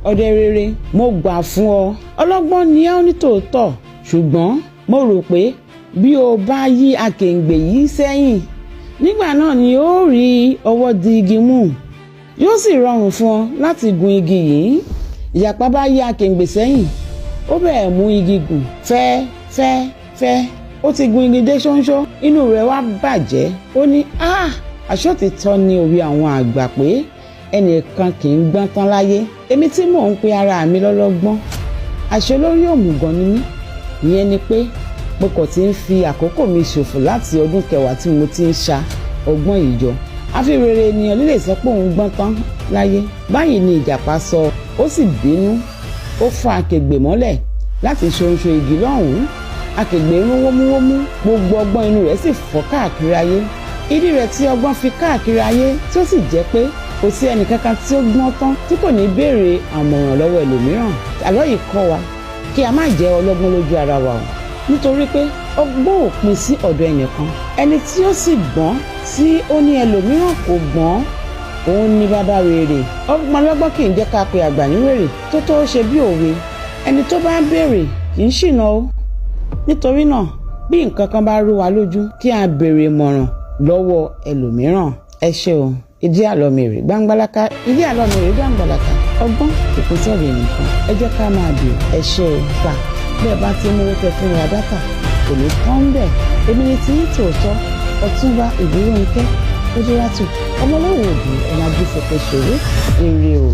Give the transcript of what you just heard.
ọdẹ rere, mo gbà fún ọ. Ọlọ́gbọ́n ni ẹ́ nítòótọ́, ṣùgbọ́n mo rò pé bí o bá yí akèǹgbè yìí sẹ́yìn, nígbà náà ni ó rí ọwọ́ di igi mú. Yóò sì rọrùn fún ọ láti gun igi yìí. Ìjàpá bá yí akèǹgbè sẹ́yìn, ó bẹ̀rẹ̀ mú igi gùn fẹ́. Ó ti gun igi dé ṣóńṣó, inú rẹ̀ wá bàjẹ́. Ó ní àṣòtítọ́ ni òwe àwọn àgbà pé ẹnìkan kì í gbọ́n tán láyé. Èmi tí mò ń pe ara mi lọ́lọ́gbọ́n, àṣẹ olórí òmùgọ̀ ni mí. Ìyẹn ni pé mo kàn ti ń fi àkókò mi ṣòfò láti ọdún 10 tí mo ti ń ṣa ọgbọ́n yìí jọ. Afẹ́rẹ́rẹ́ ènìyàn lè sọ pé òun gbọ́n tán láyé. Báyìí ni ìjàpá sọ, ó sì bínú. Ó fọ́ akègbè mọ́lẹ̀ láti ṣonṣo igi lọ́hùn-ún. Akègbè rún wómúwómú, gbogbo ọgbọ́n inú rẹ̀ sì fọ́ káàkiri ayé. Ìdí rẹ̀ tí ọgbọ́n fi káàkiri ayé tí ó sì jẹ́ pé kò sí ẹnìkankan tí ó gbọ́n tán tí kò ní béèrè àmọ̀ràn lọ́wọ́ ẹlòmíràn. Àlọ́ yìí kọ́ wa kí a má jẹ́ ọlọ́gbọ́n lójú ara wa o, nítorí pé ọgbọ́n ò pin sí ọ̀dọ̀ ẹnìkan. Ẹni tí ó sì gbọ́n tí ó ní ẹlòmíràn kò gbọ́n, òun ni bàbá wèrè. Ọgbọ́n ọlọ́gbọ́n kì í jẹ́ ká pe àgbà ní wèrè tó ṣe bí òwe. Ẹni tó bá ń béèrè kì í ṣìnà o. Nítorí náà, bí nǹkan kan bá rú wa lójú, kí a béèrè ìmọ̀ràn lọ́wọ́ ẹlòmíràn. Ẹ ṣé o. Ìdí àlọ́ mi rè gbangbalaka, ìdí àlọ́ mi rè gbangbalaka. Ọgbọ́n kò sọ̀rọ̀ nìkan. Ẹ jẹ́ ká máa bèèrè. Ẹ ṣé o. Gbà bẹ́ẹ̀ bá ti mú owó tẹ fún ra dátà, kò ní tán bẹ́ẹ̀. Èmi ni tí ń tòótọ́, Ọ̀túnba Ìbírónkẹ́ Kúdírátù, ọmọlọ́wọ́ òbí, ọmọ agbófẹ́fẹ́ ṣòro. Ire o.